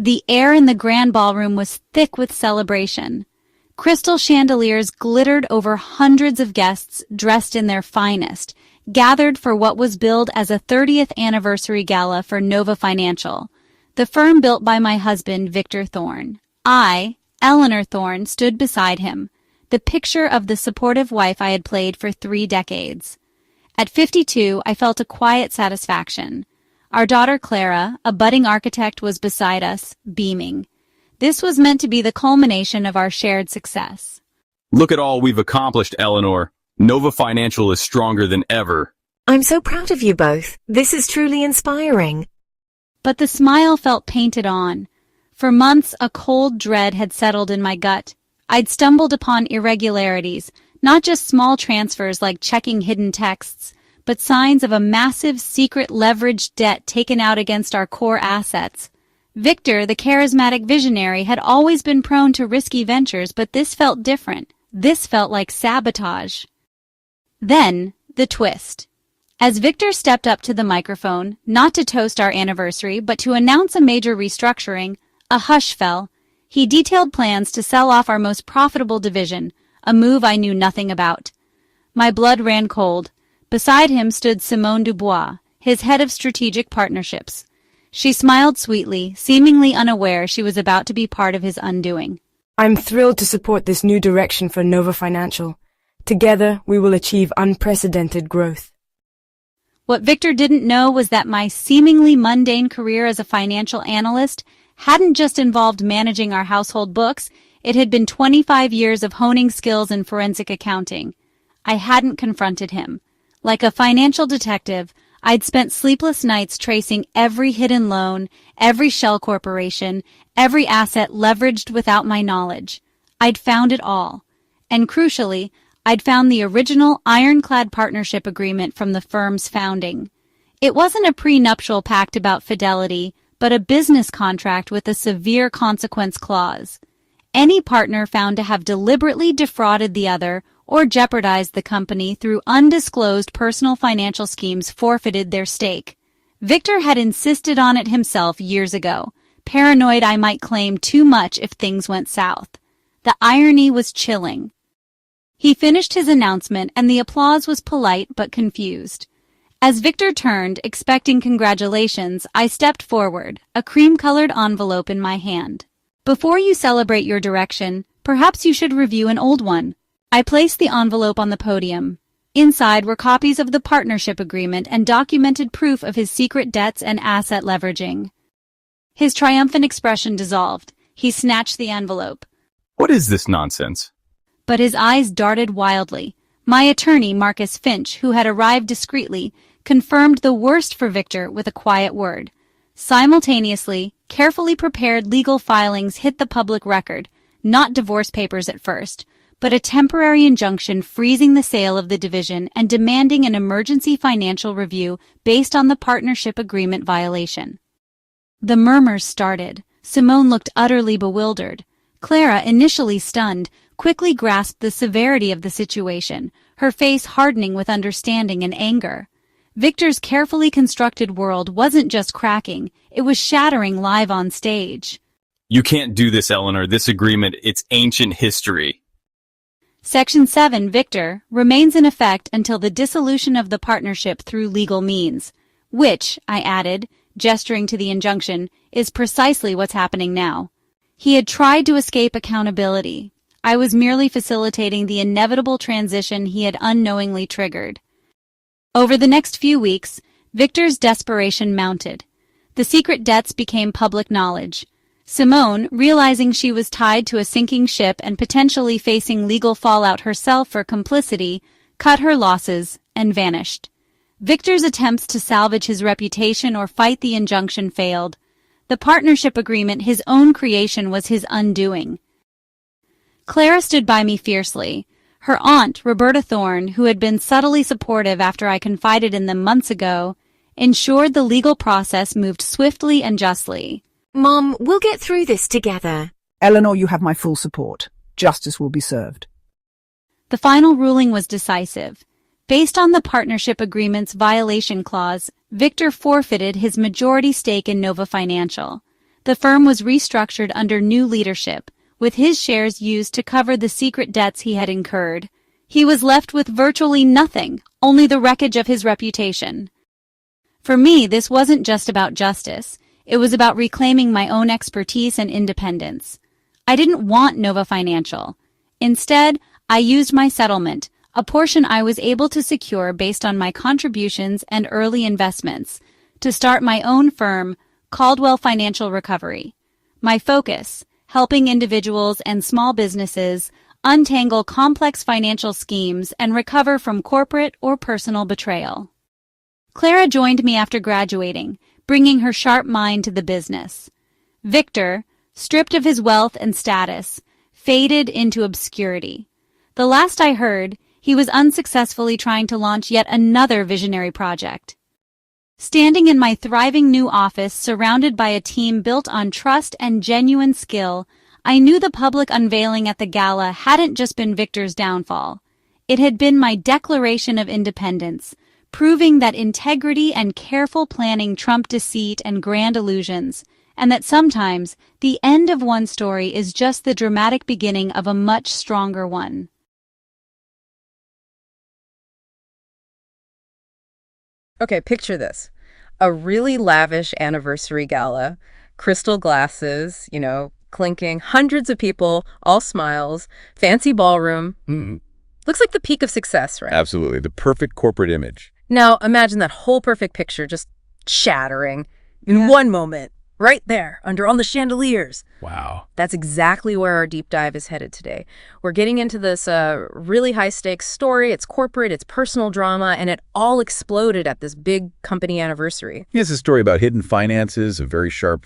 The air in the grand ballroom was thick with celebration. Crystal chandeliers glittered over hundreds of guests dressed in their finest, gathered for what was billed as a 30th anniversary gala for Nova Financial, the firm built by my husband, Victor Thorne. I, Eleanor Thorne, stood beside him, the picture of the supportive wife I had played for 3 decades. At 52, I felt a quiet satisfaction. Our daughter Clara, a budding architect, was beside us, beaming. This was meant to be the culmination of our shared success. Look at all we've accomplished, Eleanor. Nova Financial is stronger than ever. I'm so proud of you both. This is truly inspiring. But the smile felt painted on. For months, a cold dread had settled in my gut. I'd stumbled upon irregularities, not just small transfers like checking hidden texts, but signs of a massive secret leveraged debt taken out against our core assets. Victor, the charismatic visionary, had always been prone to risky ventures, but this felt different. This felt like sabotage. Then, the twist. As Victor stepped up to the microphone, not to toast our anniversary, but to announce a major restructuring, a hush fell. He detailed plans to sell off our most profitable division, a move I knew nothing about. My blood ran cold. Beside him stood Simone Dubois, his head of strategic partnerships. She smiled sweetly, seemingly unaware she was about to be part of his undoing. I'm thrilled to support this new direction for Nova Financial. Together, we will achieve unprecedented growth. What Victor didn't know was that my seemingly mundane career as a financial analyst hadn't just involved managing our household books, it had been 25 years of honing skills in forensic accounting. I hadn't confronted him. Like a financial detective, I'd spent sleepless nights tracing every hidden loan, every shell corporation, every asset leveraged without my knowledge. I'd found it all. And crucially, I'd found the original ironclad partnership agreement from the firm's founding. It wasn't a prenuptial pact about fidelity, but a business contract with a severe consequence clause. Any partner found to have deliberately defrauded the other or jeopardized the company through undisclosed personal financial schemes forfeited their stake. Victor had insisted on it himself years ago, paranoid I might claim too much if things went south. The irony was chilling. He finished his announcement and the applause was polite but confused. As Victor turned, expecting congratulations, I stepped forward, a cream-colored envelope in my hand. Before you celebrate your direction, perhaps you should review an old one. I placed the envelope on the podium. Inside were copies of the partnership agreement and documented proof of his secret debts and asset leveraging. His triumphant expression dissolved. He snatched the envelope. What is this nonsense? But his eyes darted wildly. My attorney, Marcus Finch, who had arrived discreetly, confirmed the worst for Victor with a quiet word. Simultaneously, carefully prepared legal filings hit the public record, not divorce papers at first, but a temporary injunction freezing the sale of the division and demanding an emergency financial review based on the partnership agreement violation. The murmurs started. Simone looked utterly bewildered. Clara, initially stunned, quickly grasped the severity of the situation, her face hardening with understanding and anger. Victor's carefully constructed world wasn't just cracking, it was shattering live on stage. You can't do this, Eleanor. This agreement, it's ancient history. Section 7, Victor, remains in effect until the dissolution of the partnership through legal means, which, I added, gesturing to the injunction, is precisely what's happening now. He had tried to escape accountability. I was merely facilitating the inevitable transition he had unknowingly triggered. Over the next few weeks, Victor's desperation mounted. The secret debts became public knowledge. Simone, realizing she was tied to a sinking ship and potentially facing legal fallout herself for complicity, cut her losses and vanished. Victor's attempts to salvage his reputation or fight the injunction failed. The partnership agreement, his own creation, was his undoing. Clara stood by me fiercely. Her aunt, Roberta Thorne, who had been subtly supportive after I confided in them months ago, ensured the legal process moved swiftly and justly. Mom, we'll get through this together. Eleanor, you have my full support. Justice will be served. The final ruling was decisive. Based on the partnership agreement's violation clause, Victor forfeited his majority stake in Nova Financial. The firm was restructured under new leadership, with his shares used to cover the secret debts he had incurred. He was left with virtually nothing, only the wreckage of his reputation. For me, this wasn't just about justice. It was about reclaiming my own expertise and independence. I didn't want Nova Financial. Instead, I used my settlement, a portion I was able to secure based on my contributions and early investments, to start my own firm, Caldwell Financial Recovery. My focus, helping individuals and small businesses untangle complex financial schemes and recover from corporate or personal betrayal. Clara joined me after graduating, bringing her sharp mind to the business. Victor, stripped of his wealth and status, faded into obscurity. The last I heard, he was unsuccessfully trying to launch yet another visionary project. Standing in my thriving new office surrounded by a team built on trust and genuine skill, I knew the public unveiling at the gala hadn't just been Victor's downfall. It had been my declaration of independence, proving that integrity and careful planning trump deceit and grand illusions, and that sometimes the end of one story is just the dramatic beginning of a much stronger one. Okay, picture this. A really lavish anniversary gala, crystal glasses, clinking, hundreds of people, all smiles, fancy ballroom. Looks like the peak of success, right? Absolutely. The perfect corporate image. Now, imagine that whole perfect picture just shattering in one moment, right there, under all the chandeliers. Wow. That's exactly where our deep dive is headed today. We're getting into this really high-stakes story. It's corporate, it's personal drama, and it all exploded at this big company anniversary. It's a story about hidden finances, a very sharp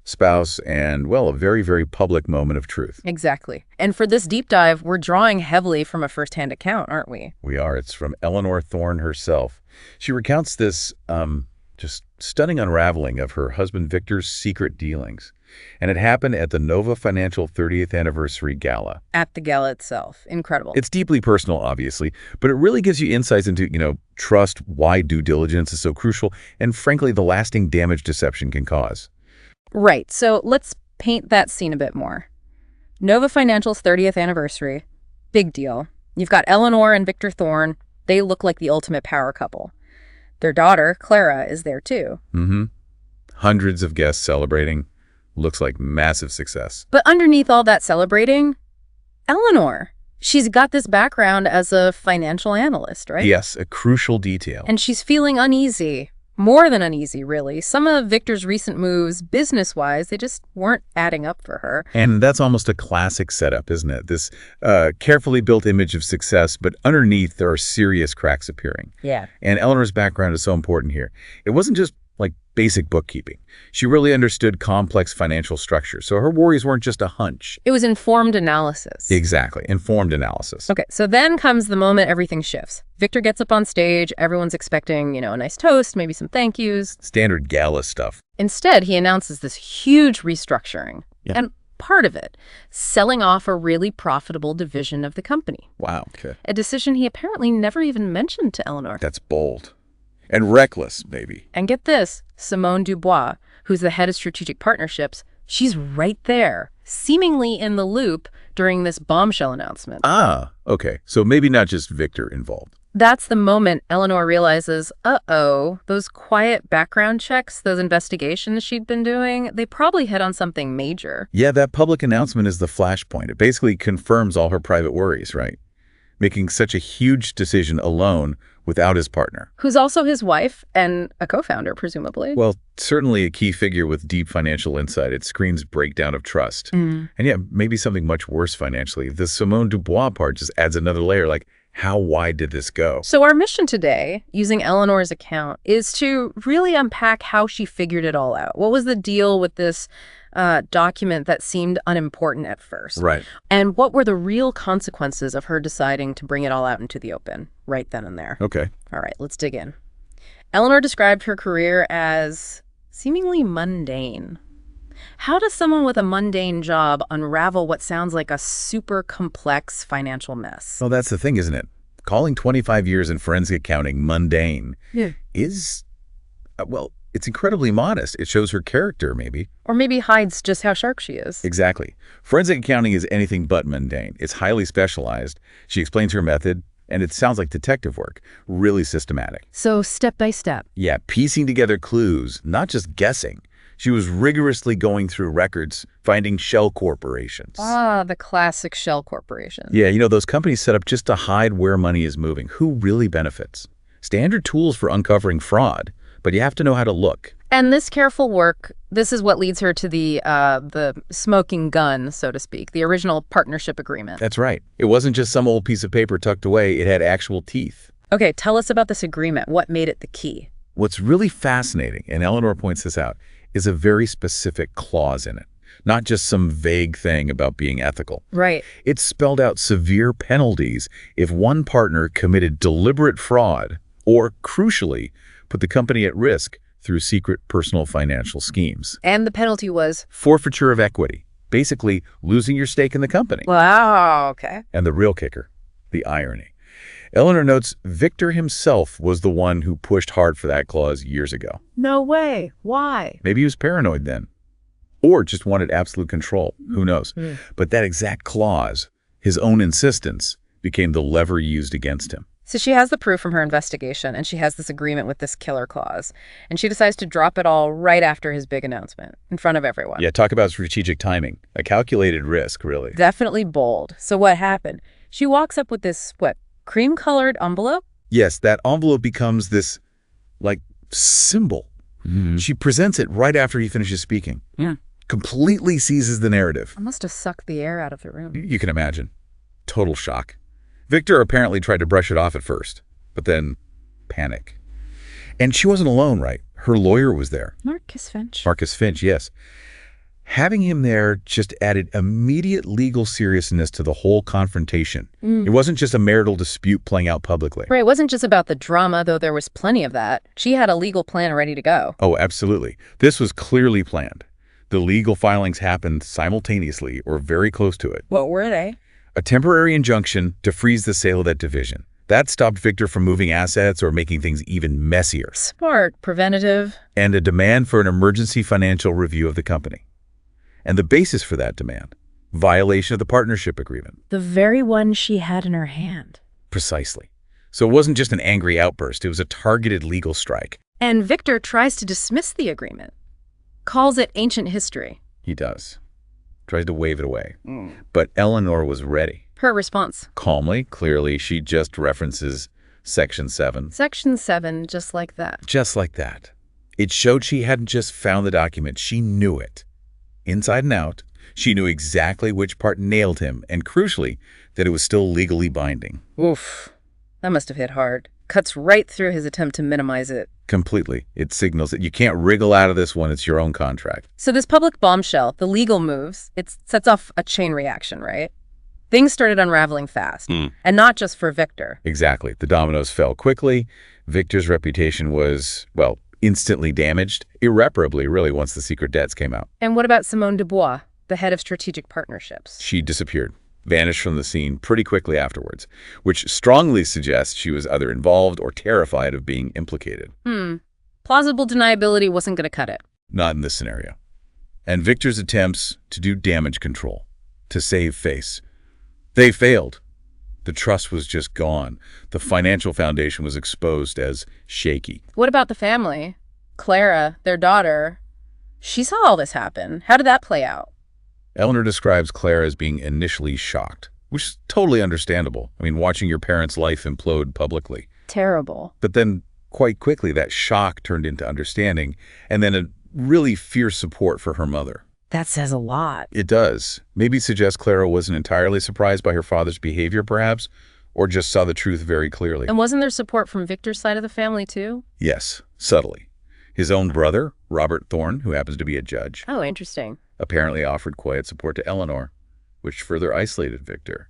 spouse, and, well, a very, very public moment of truth. Exactly. And for this deep dive, we're drawing heavily from a first-hand account, aren't we? We are. It's from Eleanor Thorne herself. She recounts this just stunning unraveling of her husband Victor's secret dealings. And it happened at the Nova Financial 30th Anniversary Gala. At the gala itself. Incredible. It's deeply personal, obviously, but it really gives you insights into, trust, why due diligence is so crucial, and frankly, the lasting damage deception can cause. Right. So let's paint that scene a bit more. Nova Financial's 30th anniversary. Big deal. You've got Eleanor and Victor Thorne. They look like the ultimate power couple. Their daughter, Clara, is there too. Hundreds of guests celebrating. Looks like massive success. But underneath all that celebrating, Eleanor. She's got this background as a financial analyst, right? Yes, a crucial detail. And she's feeling uneasy. More than uneasy, really. Some of Victor's recent moves, business-wise, they just weren't adding up for her. And that's almost a classic setup, isn't it? This carefully built image of success, but underneath there are serious cracks appearing. Yeah. And Eleanor's background is so important here. It wasn't just like basic bookkeeping. She really understood complex financial structure, so her worries weren't just a hunch. It was informed analysis. Exactly, informed analysis. Okay, so then comes the moment everything shifts. Victor gets up on stage, everyone's expecting, a nice toast, maybe some thank yous. Standard gala stuff. Instead, he announces this huge restructuring. Yeah. And part of it, selling off a really profitable division of the company. Wow. Okay. A decision he apparently never even mentioned to Eleanor. That's bold. And reckless, maybe. And get this, Simone Dubois, who's the head of strategic partnerships, she's right there, seemingly in the loop during this bombshell announcement. Ah, okay. So maybe not just Victor involved. That's the moment Eleanor realizes, uh-oh, those quiet background checks, those investigations she'd been doing, they probably hit on something major. Yeah, that public announcement is the flashpoint. It basically confirms all her private worries, right? Making such a huge decision alone without his partner. Who's also his wife and a co-founder, presumably. Well, certainly a key figure with deep financial insight. It screams breakdown of trust. And yeah, maybe something much worse financially. The Simone Dubois part just adds another layer, like, how wide did this go? So our mission today, using Eleanor's account, is to really unpack how she figured it all out. What was the deal with this document that seemed unimportant at first? Right. And what were the real consequences of her deciding to bring it all out into the open right then and there? Okay. All right, let's dig in. Eleanor described her career as seemingly mundane. How does someone with a mundane job unravel what sounds like a super complex financial mess? Well, that's the thing, isn't it? Calling 25 years in forensic accounting mundane is, well, It's incredibly modest. It shows her character, maybe. Or maybe hides just how sharp she is. Exactly. Forensic accounting is anything but mundane. It's highly specialized. She explains her method, and it sounds like detective work, really systematic. So step by step. Yeah, piecing together clues, not just guessing. She was rigorously going through records, finding shell corporations. Ah, the classic shell corporation. Yeah, those companies set up just to hide where money is moving. Who really benefits? Standard tools for uncovering fraud, but you have to know how to look. And this careful work, this is what leads her to the smoking gun, so to speak, the original partnership agreement. That's right. It wasn't just some old piece of paper tucked away. It had actual teeth. Okay, tell us about this agreement. What made it the key? What's really fascinating, and Eleanor points this out, is a very specific clause in it. Not just some vague thing about being ethical. Right. It spelled out severe penalties if one partner committed deliberate fraud or, crucially, put the company at risk through secret personal financial schemes. And the penalty was? Forfeiture of equity. Basically, losing your stake in the company. Wow, okay. And the real kicker, the irony. Eleanor notes Victor himself was the one who pushed hard for that clause years ago. No way. Why? Maybe he was paranoid then. Or just wanted absolute control. Who knows? But that exact clause, his own insistence, became the lever used against him. So she has the proof from her investigation, and she has this agreement with this killer clause. And she decides to drop it all right after his big announcement, in front of everyone. Yeah, talk about strategic timing. A calculated risk, really. Definitely bold. So what happened? She walks up with this, cream-colored envelope? Yes, that envelope becomes this, symbol. She presents it right after he finishes speaking. Yeah. Completely seizes the narrative. I must have sucked the air out of the room. You can imagine. Total shock. Victor apparently tried to brush it off at first, but then panic. And she wasn't alone, right? Her lawyer was there. Marcus Finch. Marcus Finch, yes. Having him there just added immediate legal seriousness to the whole confrontation. It wasn't just a marital dispute playing out publicly. Right, it wasn't just about the drama, though there was plenty of that. She had a legal plan ready to go. Oh, absolutely. This was clearly planned. The legal filings happened simultaneously or very close to it. What were they? A temporary injunction to freeze the sale of that division. That stopped Victor from moving assets or making things even messier. Smart, preventative. And a demand for an emergency financial review of the company. And the basis for that demand, violation of the partnership agreement. The very one she had in her hand. Precisely. So it wasn't just an angry outburst, it was a targeted legal strike. And Victor tries to dismiss the agreement. Calls it ancient history. He does. Tries to wave it away. But Eleanor was ready. Her response. Calmly, clearly, she just references Section 7. Section 7, just like that. Just like that. It showed she hadn't just found the document, she knew it. Inside and out, she knew exactly which part nailed him, and crucially, that it was still legally binding. Oof. That must have hit hard. Cuts right through his attempt to minimize it. Completely. It signals that you can't wriggle out of this one. It's your own contract. So this public bombshell, the legal moves, it sets off a chain reaction, right? Things started unraveling fast. And not just for Victor. Exactly. The dominoes fell quickly. Victor's reputation was, instantly damaged, irreparably, really, once the secret debts came out. And what about Simone Dubois, the head of strategic partnerships? She disappeared, vanished from the scene pretty quickly afterwards, which strongly suggests she was either involved or terrified of being implicated. Plausible deniability wasn't going to cut it. Not in this scenario. And Victor's attempts to do damage control, to save face, they failed. The trust was just gone. The financial foundation was exposed as shaky. What about the family? Clara, their daughter, she saw all this happen. How did that play out? Eleanor describes Clara as being initially shocked, which is totally understandable. I mean, watching your parents' life implode publicly. Terrible. But then, quite quickly, that shock turned into understanding, and then a really fierce support for her mother. That says a lot. It does. Maybe suggests Clara wasn't entirely surprised by her father's behavior, perhaps, or just saw the truth very clearly. And wasn't there support from Victor's side of the family, too? Yes, subtly. His own brother, Robert Thorne, who happens to be a judge, Oh, interesting. apparently offered quiet support to Eleanor, which further isolated Victor.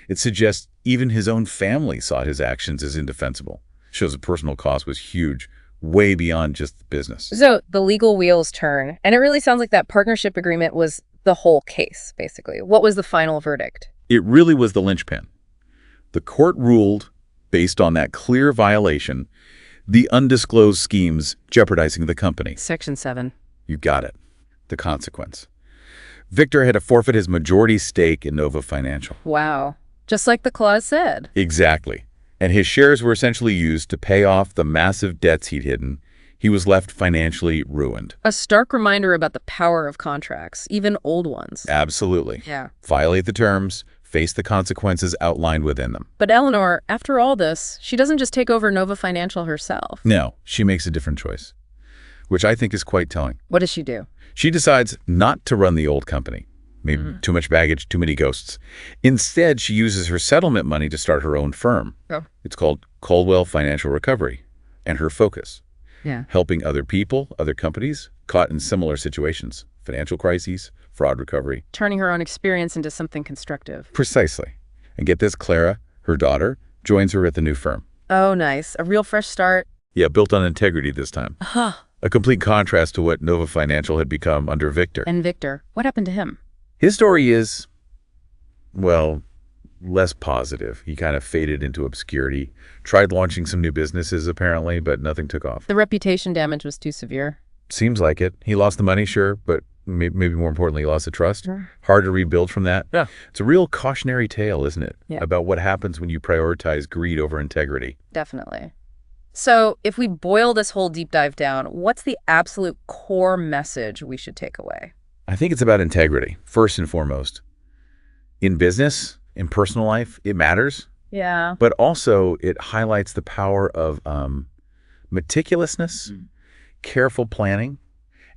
It suggests even his own family saw his actions as indefensible. Shows the personal cost was huge, way beyond just the business. So the legal wheels turn, and it really sounds like that partnership agreement was the whole case, basically. What was the final verdict? It really was the linchpin. The court ruled, based on that clear violation, The undisclosed schemes jeopardizing the company. Section 7. You got it. The consequence. Victor had to forfeit his majority stake in Nova Financial. Wow. Just like the clause said. Exactly. And his shares were essentially used to pay off the massive debts he'd hidden. He was left financially ruined. A stark reminder about the power of contracts, even old ones. Absolutely. Yeah. Violate the terms, face the consequences outlined within them. But Eleanor, after all this, she doesn't just take over Nova Financial herself. No, she makes a different choice, which I think is quite telling. What does she do? She decides not to run the old company. Maybe too much baggage, too many ghosts. Instead, she uses her settlement money to start her own firm. Oh. It's called Caldwell Financial Recovery. And her focus, Yeah. helping other people, other companies, caught in similar situations. Financial crises, fraud recovery. Turning her own experience into something constructive. Precisely. And get this, Clara, her daughter, joins her at the new firm. Oh, nice. A real fresh start. Yeah, built on integrity this time. Huh. A complete contrast to what Nova Financial had become under Victor. And Victor, what happened to him? His story is, well, less positive. He kind of faded into obscurity, tried launching some new businesses apparently, but nothing took off. The reputation damage was too severe. Seems like it. He lost the money, sure, but maybe more importantly, he lost the trust. Sure. Hard to rebuild from that. Yeah. It's a real cautionary tale, isn't it? Yeah. About what happens when you prioritize greed over integrity. Definitely. So if we boil this whole deep dive down, what's the absolute core message we should take away? I think it's about integrity, first and foremost. In business, in personal life, it matters. Yeah. But also it highlights the power of meticulousness, careful planning,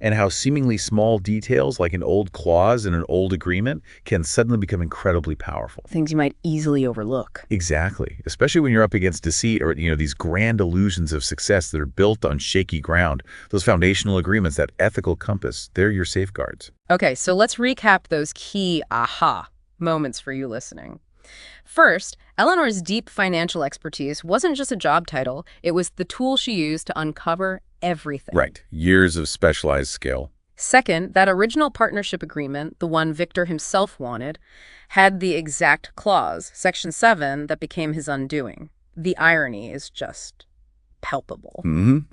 and how seemingly small details like an old clause in an old agreement can suddenly become incredibly powerful. Things you might easily overlook. Exactly. Especially when you're up against deceit or, these grand illusions of success that are built on shaky ground. Those foundational agreements, that ethical compass, they're your safeguards. Okay, so let's recap those key aha moments for you listening. First, Eleanor's deep financial expertise wasn't just a job title. It was the tool she used to uncover everything. Right. Years of specialized skill. Second, that original partnership agreement, the one Victor himself wanted, had the exact clause, Section 7, that became his undoing. The irony is just palpable.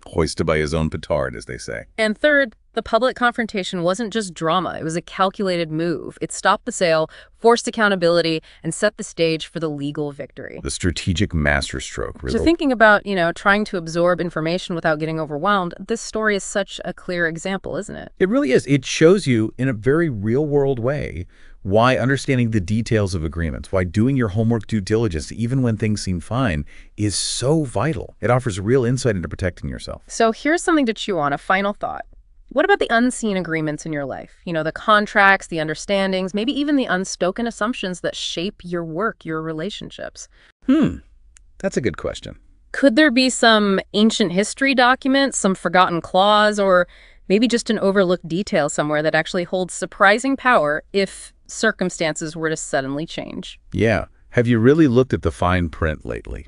Hoisted by his own petard, as they say. And third, the public confrontation wasn't just drama. It was a calculated move. It stopped the sale, forced accountability, and set the stage for the legal victory. The strategic masterstroke. So thinking about, trying to absorb information without getting overwhelmed, this story is such a clear example, isn't it? It really is. It shows you in a very real-world way why understanding the details of agreements, why doing your homework due diligence, even when things seem fine, is so vital. It offers real insight into protecting yourself. So here's something to chew on, a final thought. What about the unseen agreements in your life? The contracts, the understandings, maybe even the unspoken assumptions that shape your work, your relationships. That's a good question. Could there be some ancient history document, some forgotten clause, or maybe just an overlooked detail somewhere that actually holds surprising power if circumstances were to suddenly change? Yeah. Have you really looked at the fine print lately?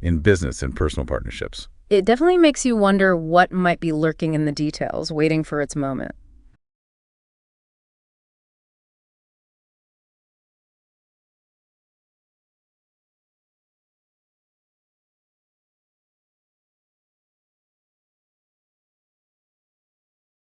In business and personal partnerships. It definitely makes you wonder what might be lurking in the details, waiting for its moment.